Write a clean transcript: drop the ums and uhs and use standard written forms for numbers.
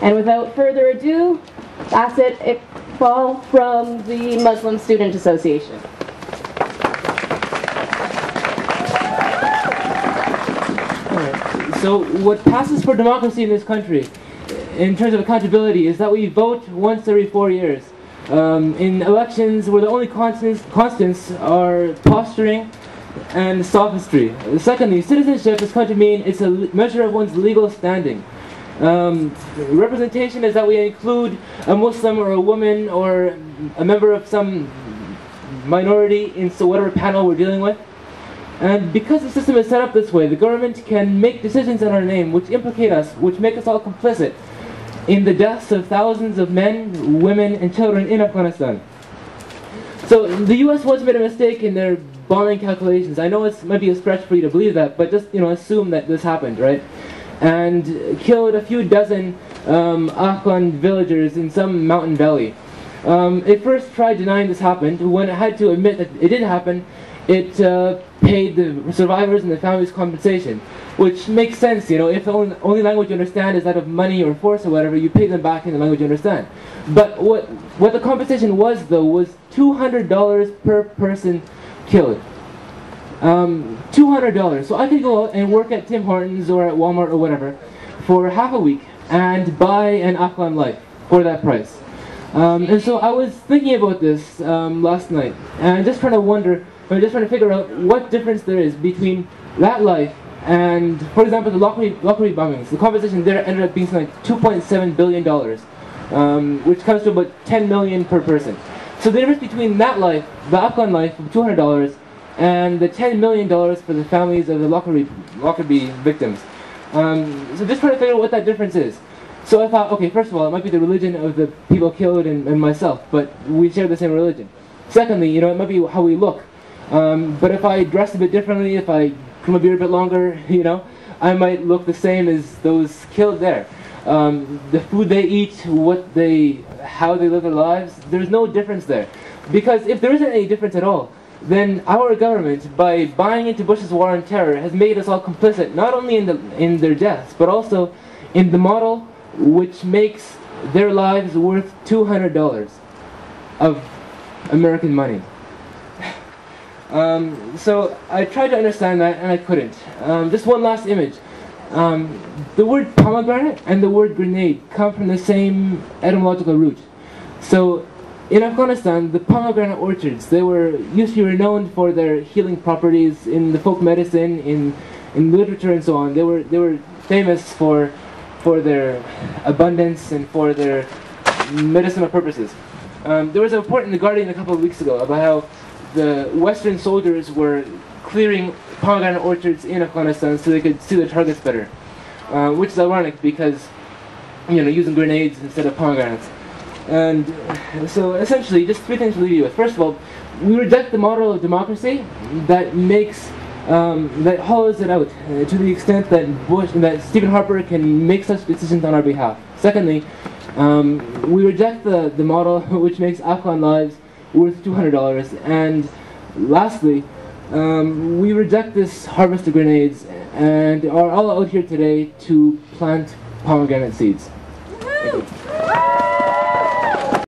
And without further ado, Basit Iqbal from the Muslim Student Association. So what passes for democracy in this country, in terms of accountability, is that we vote once every 4 years. In elections where the only constants are posturing and sophistry. Secondly, citizenship is going to mean it's a measure of one's legal standing. Representation is that we include a Muslim or a woman or a member of some minority in whatever panel we're dealing with. And because the system is set up this way, the government can make decisions in our name which implicate us, which make us all complicit in the deaths of thousands of men, women, and children in Afghanistan. So the U.S. once made a mistake in their bombing calculations. I know it might be a stretch for you to believe that, but just assume that this happened, right? And killed a few dozen Afghan villagers in some mountain valley. It first tried denying this happened. When it had to admit that it did happen, it paid the survivors and the families compensation, which makes sense. If the only language you understand is that of money or force or whatever, you pay them back in the language you understand. But what the compensation was, though, was $200 per person killed. $200. So I could go out and work at Tim Hortons or at Walmart or whatever for half a week and buy an Afghan life for that price. And so I was thinking about this last night, and just trying to figure out what difference there is between that life and, for example, the Lockerbie bombings. The compensation there ended up being something like $2.7 billion, which comes to about $10 million per person. So the difference between that life, the Afghan life of $200, and the $10 million for the families of the Lockerbie victims. So just trying to figure out what that difference is. So I thought, okay, first of all, it might be the religion of the people killed and myself, but we share the same religion. Secondly, it might be how we look. But if I dress a bit differently, if I grow my beard a bit longer, I might look the same as those killed there. The food they eat, how they live their lives, there's no difference there. Because if there isn't any difference at all, then our government, by buying into Bush's war on terror, has made us all complicit, not only in their deaths, but also in the model which makes their lives worth $200 of American money. So I tried to understand that, and I couldn't. Just one last image. The word pomegranate and the word grenade come from the same etymological root. So in Afghanistan, the pomegranate orchards, they were used to be renowned for their healing properties in the folk medicine, in literature and so on. They were famous for their abundance and for their medicinal purposes. There was a report in The Guardian a couple of weeks ago about how the Western soldiers were clearing pomegranate orchards in Afghanistan so they could see the targets better, which is ironic because, using grenades instead of pomegranates. And so essentially, just three things to leave you with. First of all, we reject the model of democracy that hollows it out to the extent that Stephen Harper can make such decisions on our behalf. Secondly, we reject the model which makes Afghan lives worth $200. And lastly, we reject this harvest of grenades and are all out here today to plant pomegranate seeds. Thank you.